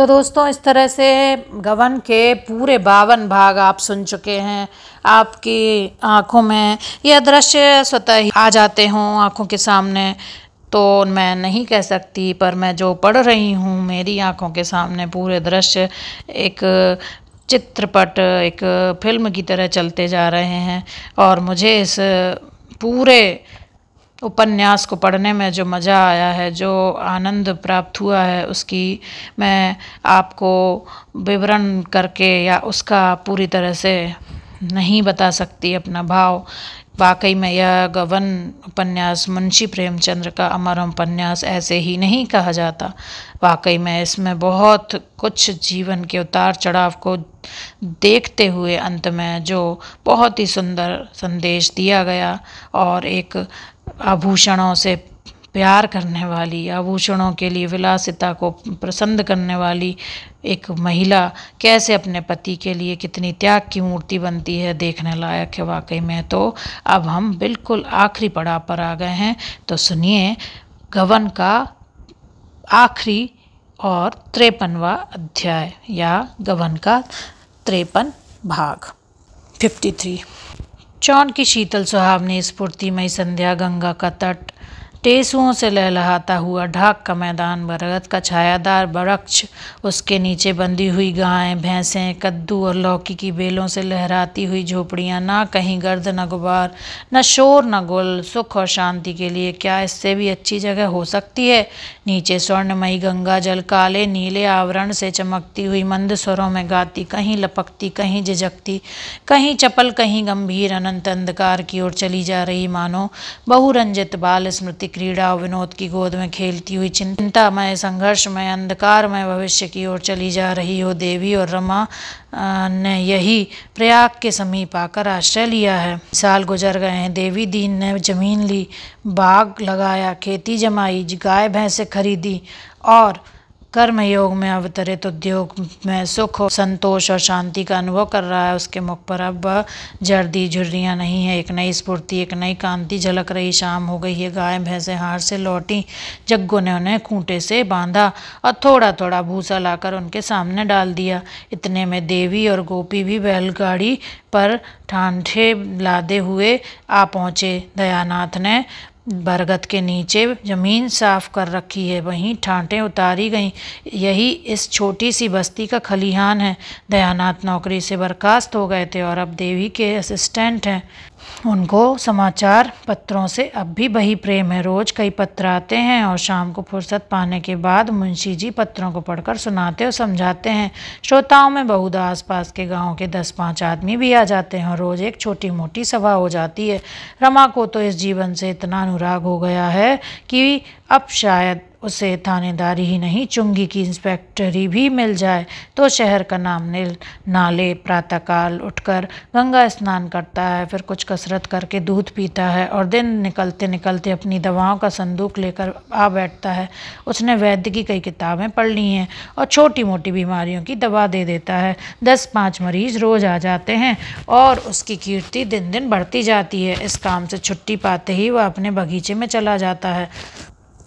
तो दोस्तों, इस तरह से गबन के पूरे 52 भाग आप सुन चुके हैं। आपकी आंखों में यह दृश्य स्वतः ही आ जाते हों आंखों के सामने तो मैं नहीं कह सकती, पर मैं जो पढ़ रही हूँ मेरी आंखों के सामने पूरे दृश्य एक चित्रपट, एक फिल्म की तरह चलते जा रहे हैं। और मुझे इस पूरे उपन्यास को पढ़ने में जो मज़ा आया है, जो आनंद प्राप्त हुआ है, उसकी मैं आपको विवरण करके या उसका पूरी तरह से नहीं बता सकती अपना भाव। वाकई में यह गबन उपन्यास मुंशी प्रेमचंद्र का अमर उपन्यास ऐसे ही नहीं कहा जाता। वाकई में इसमें बहुत कुछ जीवन के उतार चढ़ाव को देखते हुए अंत में जो बहुत ही सुंदर संदेश दिया गया, और एक आभूषणों से प्यार करने वाली, आभूषणों के लिए विलासिता को पसंद करने वाली एक महिला कैसे अपने पति के लिए कितनी त्याग की मूर्ति बनती है, देखने लायक है वाकई में। तो अब हम बिल्कुल आखिरी पड़ाव पर आ गए हैं, तो सुनिए गबन का आखिरी और 53वां अध्याय या गबन का 53 भाग 53। चौन की शीतल सुहावनी स्फूर्तिमयी संध्या, गंगा का तट, टेसुओं से लहलहाता हुआ ढाक का मैदान, बरगद का छायादार वृक्ष, उसके नीचे बंधी हुई गायें भैंसें, कद्दू और लौकी की बेलों से लहराती हुई झोपड़ियाँ, ना कहीं गर्द न गुबार, न शोर न गुल। सुख और शांति के लिए क्या इससे भी अच्छी जगह हो सकती है। नीचे स्वर्णमयी गंगा जल काले नीले आवरण से चमकती हुई मंद स्वरों में गाती, कहीं लपकती, कहीं झिझकती, कहीं चपल, कहीं गंभीर अनंत अंधकार की ओर चली जा रही, मानो बहुरंजित बाल स्मृति क्रीड़ा और विनोद की गोद में खेलती हुई चिंतामय, संघर्षमय, अंधकारमय भविष्य की ओर चली जा रही हो। देवी और रमा ने यही प्रयाग के समीप आकर आश्रय लिया है। साल गुजर गए हैं। देवी दीन ने जमीन ली, बाग लगाया, खेती जमाई, गाय भैंसे खरीदी और कर्मयोग में अवतरित उद्योग में सुख और संतोष और शांति का अनुभव कर रहा है। उसके मुख पर अब जर्दी झुर्रियाँ नहीं है, एक नई स्फूर्ति, एक नई कांति झलक रही। शाम हो गई है, गाय भैंसे हार से लौटी। जग्गू ने उन्हें खूंटे से बांधा और थोड़ा थोड़ा भूसा लाकर उनके सामने डाल दिया। इतने में देवी और गोपी भी बैलगाड़ी पर ठांठे लादे हुए आ पहुँचे। दयानाथ ने बरगद के नीचे जमीन साफ कर रखी है, वहीं ठांटें उतारी गईं। यही इस छोटी सी बस्ती का खलिहान है। दयानाथ नौकरी से बर्खास्त हो गए थे और अब देवी के असिस्टेंट हैं। उनको समाचार पत्रों से अब भी वही प्रेम है। रोज कई पत्र आते हैं और शाम को फुर्सत पाने के बाद मुंशी जी पत्रों को पढ़कर सुनाते और समझाते हैं। श्रोताओं में बहुधा आसपास के गांव के 10-5 आदमी भी आ जाते हैं और रोज एक छोटी मोटी सभा हो जाती है। रमा को तो इस जीवन से इतना अनुराग हो गया है कि अब शायद उसे थानेदारी ही नहीं, चुंगी की इंस्पेक्टरी भी मिल जाए तो शहर का नाम ना ले। प्रातःकाल उठकर गंगा स्नान करता है, फिर कुछ कसरत करके दूध पीता है और दिन निकलते निकलते अपनी दवाओं का संदूक लेकर आ बैठता है। उसने वैद्य की कई किताबें पढ़ ली हैं और छोटी मोटी बीमारियों की दवा दे देता है। 10-5 मरीज रोज आ जाते हैं और उसकी कीर्ति दिन दिन बढ़ती जाती है। इस काम से छुट्टी पाते ही वह अपने बगीचे में चला जाता है।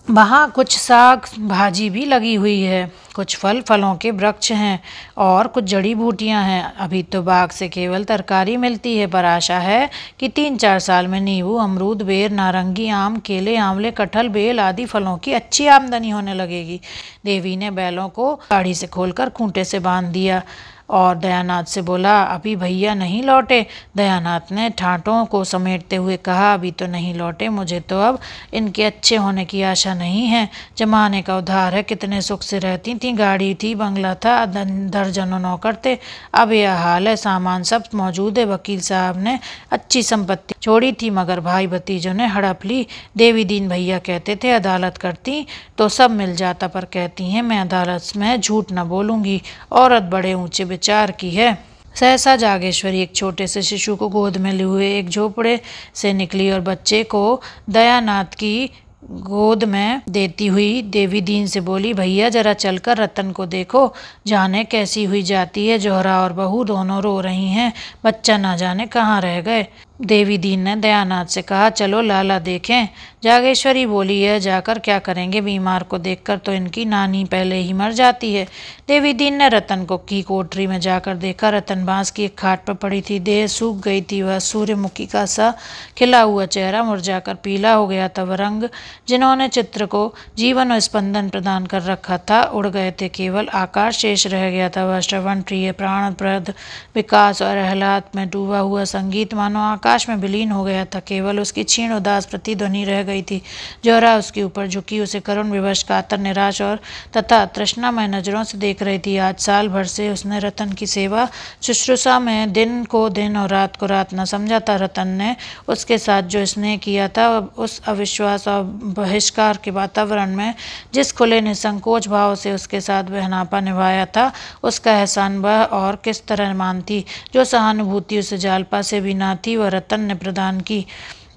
वहाँ कुछ साग भाजी भी लगी हुई है, कुछ फलों के वृक्ष हैं और कुछ जड़ी बूटियाँ हैं। अभी तो बाग से केवल तरकारी मिलती है, पर आशा है कि 3-4 साल में नींबू, अमरूद, बेर, नारंगी, आम, केले, आंवले, कटहल, बेल आदि फलों की अच्छी आमदनी होने लगेगी। देवी ने बैलों को गाड़ी से खोलकर खूंटे से बांध दिया और दयानाथ से बोला, अभी भैया नहीं लौटे। दयानाथ ने ठाठों को समेटते हुए कहा, अभी तो नहीं लौटे, मुझे तो अब इनके अच्छे होने की आशा नहीं है। जमाने का उधार है, कितने सुख से रहती थी, गाड़ी थी, बंगला था, दर्जनों नौकर थे, अब यह हाल है। सामान सब मौजूद है, वकील साहब ने अच्छी संपत्ति छोड़ी थी, मगर भाई भतीजों ने हड़प ली। देवी दीन भैया कहते थे अदालत करती तो सब मिल जाता, पर कहती हैं मैं अदालत में झूठ न बोलूँगी। औरत बड़े ऊंचे विचार की है। सहसा जागेश्वरी एक छोटे से शिशु को गोद में लिए हुए एक झोपड़े से निकली और बच्चे को दयानाथ की गोद में देती हुई देवी दीन से बोली, भैया जरा चलकर रतन को देखो, जाने कैसी हुई जाती है। जोहरा और बहू दोनों रो रही हैं, बच्चा ना जाने कहाँ रह गए। देवी दीन ने दयानाथ से कहा, चलो लाला देखें। जागेश्वरी बोली, यह जाकर क्या करेंगे, बीमार को देखकर तो इनकी नानी पहले ही मर जाती है। देवी दीन ने रतन को की कोठरी में जाकर देखा। रतन बांस की एक खाट पर पड़ी थी, देह सूख गई थी, वह सूर्यमुखी का सा खिला हुआ चेहरा मुरझाकर पीला हो गया था। वह रंग जिन्होंने चित्र को जीवन और स्पंदन प्रदान कर रखा था उड़ गए थे, केवल आकाश शेष रह गया था। वह श्रवण प्रिय प्राणप्रद विकास और आह्लाद में डूबा हुआ संगीत मानो आकाश में विलीन हो गया था, केवल उसकी क्षीण उदास प्रतिध्वनि रह गई थी। जोहरा उसके ऊपर झुकी उसे करुण विवश कातर निराश और तथा तृष्णामय नजरों से देख रही थी। आज साल भर से उसने रतन की सेवा शुश्रूषा में दिन को दिन और रात को रात न समझा था। रतन ने उसके साथ जो स्नेह किया था, उस अविश्वास और बहिष्कार के वातावरण में जिस खुले निसंकोच भाव से उसके साथ वह नापा निभाया था, उसका एहसान वह और किस तरह मानती। जो सहानुभूति उसे जालपा से भी ना थी, वह रतन ने प्रदान की।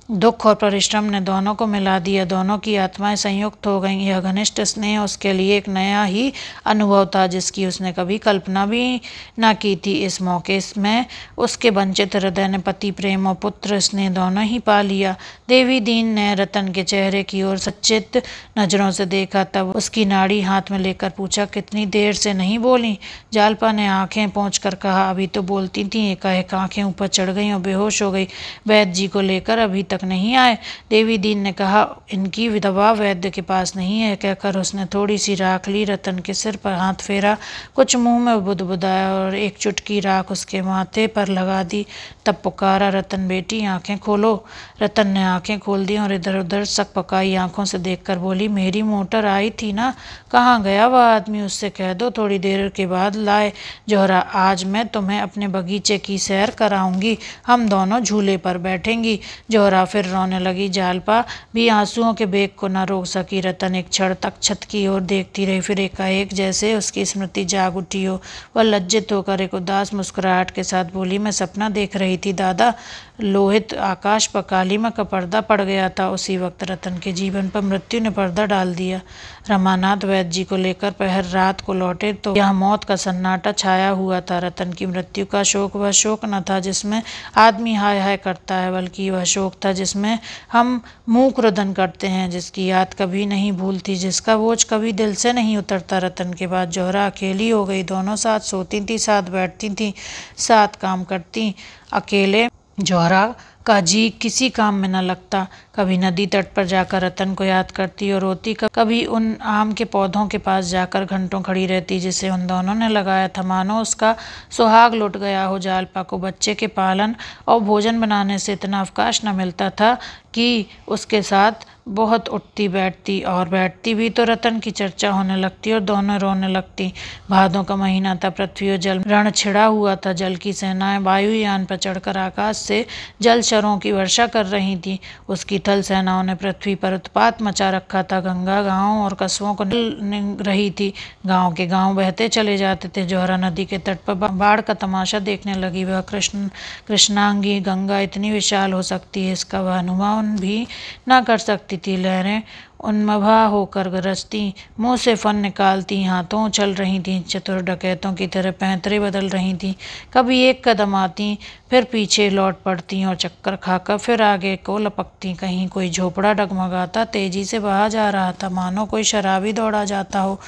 दुख और परिश्रम ने दोनों को मिला दिया, दोनों की आत्माएं संयुक्त हो गईं। यह घनिष्ठ स्नेह उसके लिए एक नया ही अनुभव था, जिसकी उसने कभी कल्पना भी न की थी। इस मौके में उसके वंचित हृदय ने पति प्रेम और पुत्र स्नेह दोनों ही पा लिया। देवी दीन ने रतन के चेहरे की ओर सच्चित नजरों से देखा, तब उसकी नाड़ी हाथ में लेकर पूछा, कितनी देर से नहीं बोली। जालपा ने आंखें पोंछ कर कहा, अभी तो बोलती थी, एकाएक आंखें ऊपर चढ़ गईं और बेहोश हो गई। वैद्य जी को लेकर अभी तक नहीं आए। देवी दीन ने कहा, इनकी दवा वैद्य के पास नहीं है। कहकर उसने थोड़ी सी राख ली, रतन के सिर पर हाथ फेरा, कुछ मुंह में बुदबुदाया और एक चुटकी राख उसके माथे पर लगा दी। तब पुकारा, रतन बेटी आंखें खोलो। रतन ने आंखें खोल दी और इधर उधर सक पकाई आंखों से देखकर बोली, मेरी मोटर आई थी ना, कहाँ गया वह आदमी, उससे कह दो थोड़ी देर के बाद लाए। जोहरा, आज मैं तुम्हें अपने बगीचे की सैर कराऊंगी, हम दोनों झूले पर बैठेंगी। जोहरा फिर रोने लगी। जालपा भी आंसुओं के बेग को न रोक सकी। रतन एक क्षण तक छत की ओर देखती रही, फिर एकाएक जैसे उसकी स्मृति जाग उठी हो, वह लज्जित होकर एक उदास मुस्कुराहट के साथ बोली, मैं सपना देख रही थी दादा। लोहित आकाश पर कालीमा का पर्दा पड़ गया था। उसी वक्त रतन के जीवन पर मृत्यु ने पर्दा डाल दिया। रमानाथ वैद्य जी को लेकर पहर रात को लौटे तो यह मौत का सन्नाटा छाया हुआ था। रतन की मृत्यु का शोक वह शोक न था जिसमें आदमी हाय हाय करता है, बल्कि वह शोक था जिसमें हम मूक रुदन करते हैं, जिसकी याद कभी नहीं भूलती, जिसका बोझ कभी दिल से नहीं उतरता। रतन के बाद जोहरा अकेली हो गई। दोनों साथ सोती थी, साथ बैठती थी, साथ काम करती। अकेले जोहरा का जी किसी काम में न लगता। कभी नदी तट पर जाकर रतन को याद करती और रोती, कभी उन आम के पौधों के पास जाकर घंटों खड़ी रहती जिसे उन दोनों ने लगाया था। मानो उसका सुहाग लुट गया हो। जालपा को बच्चे के पालन और भोजन बनाने से इतना अवकाश न मिलता था कि उसके साथ बहुत उठती बैठती, और बैठती भी तो रतन की चर्चा होने लगती और दोनों रोने लगती। भादों का महीना था, पृथ्वी और जल रण छिड़ा हुआ था। जल की सेनाएं वायुयान पर चढ़कर आकाश से जल शरों की वर्षा कर रही थी। उसकी थल सेनाओं ने पृथ्वी पर उत्पात मचा रखा था। गंगा गांव और कस्बों को निगल रही थी। गांव के गांव बहते चले जाते थे। जोहरा नदी के तट पर बाढ़ का तमाशा देखने लगी। वह कृष्णांगी गंगा इतनी विशाल हो सकती है, इसका वह अनुमान भी न कर सकती थी। लहरें उन्मभा होकर गरजती, मुंह से फन निकालती, हाथों उछल रही थीं, चतुर डकैतों की तरह पैंतरे बदल रही थीं। कभी एक कदम आती, फिर पीछे लौट पड़ती और चक्कर खाकर फिर आगे को लपकती। कहीं कोई झोपड़ा डगमगाता तेजी से बहा जा रहा था, मानो कोई शराबी दौड़ा जाता हो।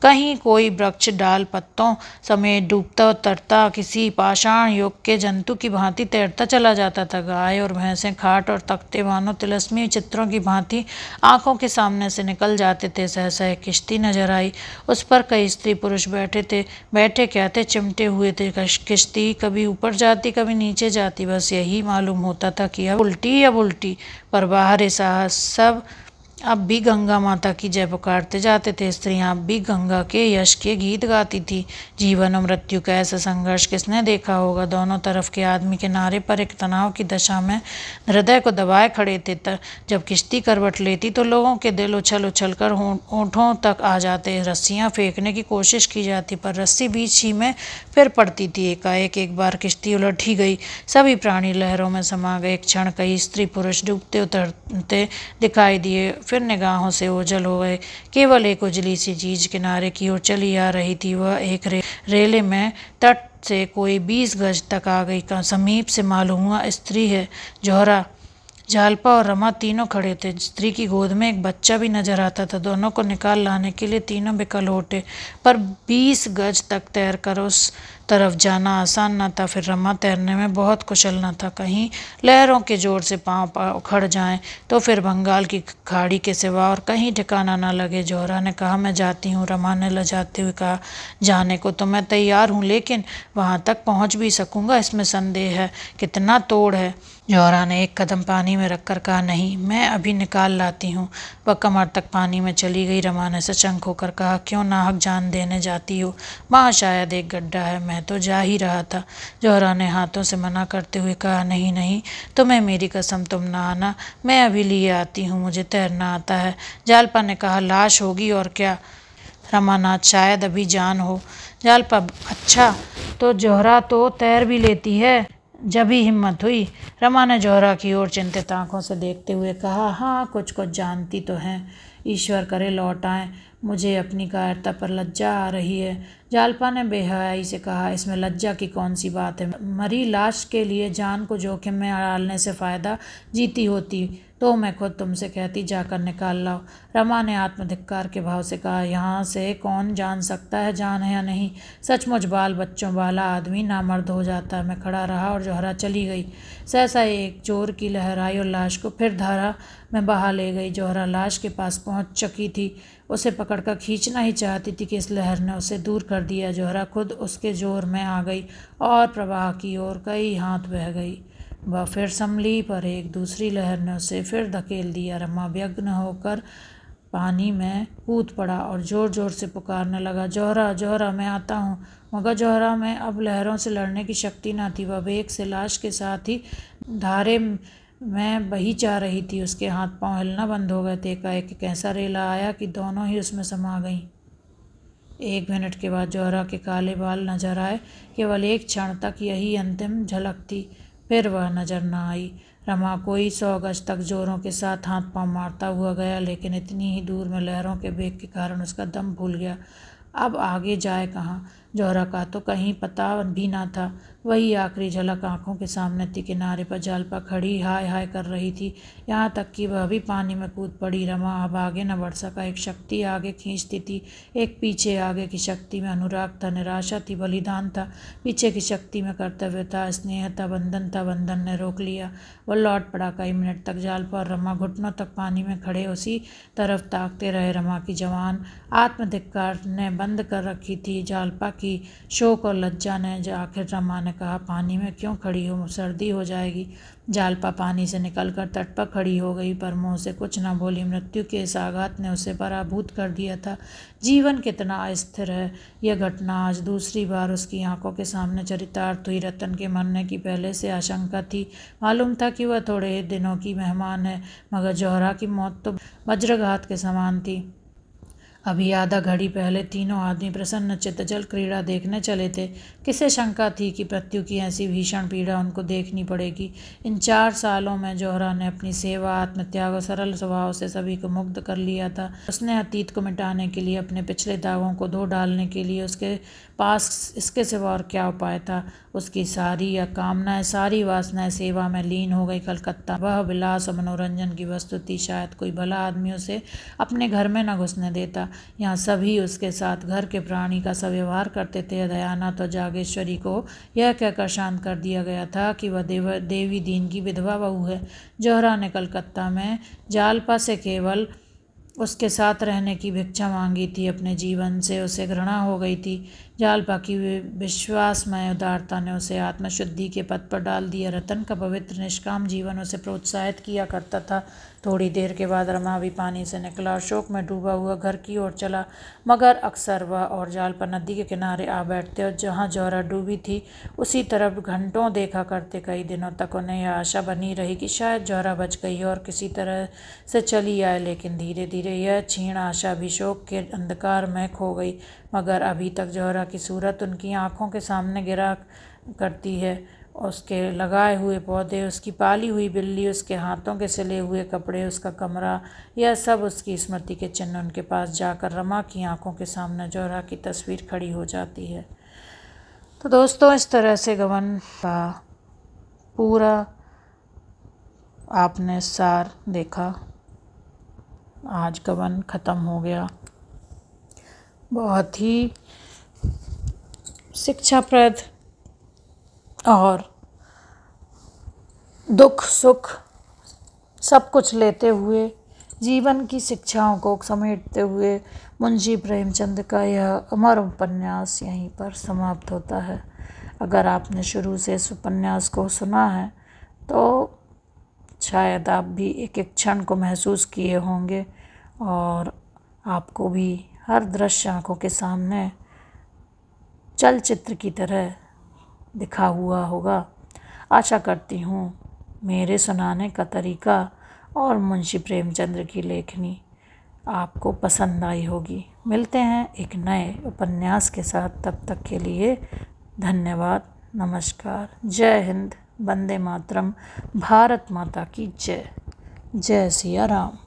कहीं कोई वृक्ष डाल पत्तों समेत डूबता तरता किसी पाषाण युग के जंतु की भांति तैरता चला जाता था। गाय और भैंसें, खाट और तख्ते मानो तिलस्मी चित्रों की भांति आंखों के सामने से निकल जाते थे। सहसा एक किश्ती नजर आई, उस पर कई स्त्री पुरुष बैठे थे। बैठे क्या थे, चिमटे हुए थे। किश्ती कभी ऊपर जाती, कभी नीचे जाती, बस यही मालूम होता था कि अब उल्टी, पर बाहर साहस सब अब भी गंगा माता की जय पुकारते जाते थे। स्त्रियां अब भी गंगा के यश के गीत गाती थी। जीवन और मृत्यु का ऐसा संघर्ष किसने देखा होगा। दोनों तरफ के आदमी किनारे पर एक तनाव की दशा में हृदय को दबाए खड़े थे। जब किश्ती करवट लेती तो लोगों के दिल उछल उछल कर होठों तक आ जाते। रस्सियां फेंकने की कोशिश की जाती, पर रस्सी बीच ही में फिर पड़ती थी। एकाएक एक बार किश्ती उलट ही गई। सभी प्राणी लहरों में समा गए। एक क्षण कई स्त्री पुरुष डूबते उतरते दिखाई दिए, फिर निगाहों से ओझल हो गए। केवल एक उजली सी चीज किनारे की ओर चली आ रही थी। वह एक रेले में तट से कोई 20 गज तक आ गई। का समीप से मालूम हुआ स्त्री है। जौहरा, जालपा और रमा तीनों खड़े थे। स्त्री की गोद में एक बच्चा भी नजर आता था। दोनों को निकाल लाने के लिए तीनों बेकल उठे, पर 20 गज तक तैर कर उस तरफ जाना आसान न था। फिर रमा तैरने में बहुत कुशल न था। कहीं लहरों के जोर से पांव उखड़ जाएं तो फिर बंगाल की खाड़ी के सिवा और कहीं ठिकाना न लगे। जौहरा ने कहा, मैं जाती हूँ। रमा ने लजाते हुए कहा, जाने को तो मैं तैयार हूँ, लेकिन वहां तक पहुंच भी सकूंगा इसमें संदेह है। कितना तोड़ है। जौहरा ने एक कदम पानी में रखकर कहा, नहीं, मैं अभी निकाल लाती हूँ। वह कमर तक पानी में चली गई। रमा ने सचंक होकर कहा, क्यों नाहक जान देने जाती हो? वहाँ शायद एक गड्ढा है। मैं तो जा ही रहा था। जौहरा ने हाथों से मना करते हुए कहा, नहीं नहीं, तुम्हें मेरी कसम, तुम ना आना। मैं अभी लिए आती हूँ, मुझे तैरना आता है। जालपा ने कहा, लाश होगी और क्या। रमानाथ, शायद अभी जान हो। जालपा, अच्छा, तो जौहरा तो तैर भी लेती है। जब ही हिम्मत हुई। रमा ने जौहरा की ओर चिंतित आंखों से देखते हुए कहा, हाँ, कुछ कुछ जानती तो हैं। ईश्वर करे लौट आएं। मुझे अपनी कायरता पर लज्जा आ रही है। जालपा ने बेहयाई से कहा, इसमें लज्जा की कौन सी बात है। मरी लाश के लिए जान को जोखिम में डालने से फायदा, जीती होती तो मैं खुद तुमसे कहती, जाकर निकाल लाओ। रमा ने आत्मधिक्कार के भाव से कहा, यहाँ से कौन जान सकता है जान है या नहीं। सचमुच बाल बच्चों वाला आदमी नामर्द हो जाता। मैं खड़ा रहा और जौहरा चली गई। सहसा एक जोर की लहर आई और लाश को फिर धारा में बहा ले गई। जौहरा लाश के पास पहुंच चुकी थी। उसे पकड़कर खींचना ही चाहती थी कि इस लहर ने उसे दूर कर दिया। जौहरा खुद उसके जोर में आ गई और प्रवाह की ओर कई हाथ बह गई। वह फिर संभली, पर एक दूसरी लहर ने उसे फिर धकेल दिया। रमा व्यग्र होकर पानी में कूद पड़ा और जोर जोर से पुकारने लगा, जौहरा, जौहरा, मैं आता हूँ। मगर जौहरा में अब लहरों से लड़ने की शक्ति न थी। वह वेग से लाश के साथ ही धारे में बही जा रही थी। उसके हाथ पांव हिलना बंद हो गए थे। एकाएक ऐसा रेला आया कि दोनों ही उसमें समा गईं। 1 मिनट के बाद जौहरा के काले बाल नजर आए। केवल एक क्षण तक यही अंतिम झलक थी, फिर वह नजर न आई। रमा कोई 100 गज तक जोरों के साथ हाथ पांव मारता हुआ गया, लेकिन इतनी ही दूर में लहरों के वेग के कारण उसका दम फूल गया। अब आगे जाए कहाँ? जौहरा का तो कहीं पता भी ना था। वही आखिरी झलक आंखों के सामने थी। किनारे पर जालपा खड़ी हाय हाय कर रही थी, यहाँ तक कि वह भी पानी में कूद पड़ी। रमा अब आगे न बढ़ सका। एक शक्ति आगे खींचती थी, एक पीछे। आगे की शक्ति में अनुराग था, निराशा थी, बलिदान था। पीछे की शक्ति में कर्तव्य था, स्नेह था, बंधन था। बंधन ने रोक लिया। वह लौट पड़ा। कई मिनट तक जालपा और रमा घुटनों तक पानी में खड़े उसी तरफ ताकते रहे। रमा की जवान आत्मधिक्कार ने बंद कर रखी थी। जालपा की शोक और लज्जा ने आखिर रमा ने कहा, पानी में क्यों खड़ी हो, सर्दी हो जाएगी। जालपा पानी से निकलकर तट पर खड़ी हो गई, पर मुंह से कुछ न बोली। मृत्यु के इस आघात ने उसे पराभूत कर दिया था। जीवन कितना अस्थिर है। यह घटना आज दूसरी बार उसकी आंखों के सामने चरितार्थ हुई। रतन के मरने की पहले से आशंका थी। मालूम था कि वह थोड़े ही दिनों की मेहमान है, मगर जौहरा की मौत तो वज्रघात के समान थी। अभी आधा घड़ी पहले तीनों आदमी प्रसन्न चित्त जल क्रीड़ा देखने चले थे। किसे शंका थी कि मृत्यु की ऐसी भीषण पीड़ा उनको देखनी पड़ेगी। इन 4 सालों में जौहरा ने अपनी सेवा, आत्मत्याग और सरल स्वभाव से सभी को मुग्ध कर लिया था। उसने अतीत को मिटाने के लिए, अपने पिछले दागों को धो डालने के लिए उसके पास इसके सिवा और क्या उपाय था। उसकी सारी कामनाएं, सारी वासनाएं सेवा में लीन हो गई। कलकत्ता वह विलास और मनोरंजन की वस्तु थी। शायद कोई भला आदमी उसे अपने घर में न घुसने देता। यहाँ सभी उसके साथ घर के प्राणी का सा व्यवहार करते थे। दयानाथ और जागेश्वरी को यह कहकर शांत कर दिया गया था कि वह देवी दीन की विधवा बहू है। जौहरा ने कलकत्ता में जालपा से केवल उसके साथ रहने की भिक्षा मांगी थी। अपने जीवन से उसे घृणा हो गई थी। जालपा की विश्वासमय उदारता ने उसे आत्मशुद्धि के पथ पर डाल दिया। रतन का पवित्र निष्काम जीवन उसे प्रोत्साहित किया करता था। थोड़ी देर के बाद रमा भी पानी से निकला और शोक में डूबा हुआ घर की ओर चला। मगर अक्सर वह और जालपा नदी के किनारे आ बैठते और जहाँ जौहरा डूबी थी उसी तरफ घंटों देखा करते। कई दिनों तक उन्हें यह आशा बनी रही कि शायद जौहरा बच गई और किसी तरह से चली आए, लेकिन धीरे धीरे यह क्षीण आशा भी शोक के अंधकार में खो गई। मगर अभी तक जौहरा की सूरत उनकी आंखों के सामने गिरा करती है। उसके लगाए हुए पौधे, उसकी पाली हुई बिल्ली, उसके हाथों के सिले हुए कपड़े, उसका कमरा, यह सब उसकी स्मृति के चिन्ह उनके पास जाकर रमा की आंखों के सामने जोहरा की तस्वीर खड़ी हो जाती है। तो दोस्तों, इस तरह से गबन का पूरा आपने सार देखा। आज गबन ख़त्म हो गया। बहुत ही शिक्षाप्रद और दुख सुख सब कुछ लेते हुए, जीवन की शिक्षाओं को समेटते हुए मुंशी प्रेमचंद का यह अमर उपन्यास यहीं पर समाप्त होता है। अगर आपने शुरू से इस उपन्यास को सुना है तो शायद आप भी एक एक क्षण को महसूस किए होंगे और आपको भी हर दृश्य आँखों के सामने चलचित्र की तरह दिखा हुआ होगा। आशा करती हूँ मेरे सुनाने का तरीका और मुंशी प्रेमचंद की लेखनी आपको पसंद आई होगी। मिलते हैं एक नए उपन्यास के साथ, तब तक के लिए धन्यवाद, नमस्कार, जय हिंद, वंदे मातरम, भारत माता की जय, जय सिया राम।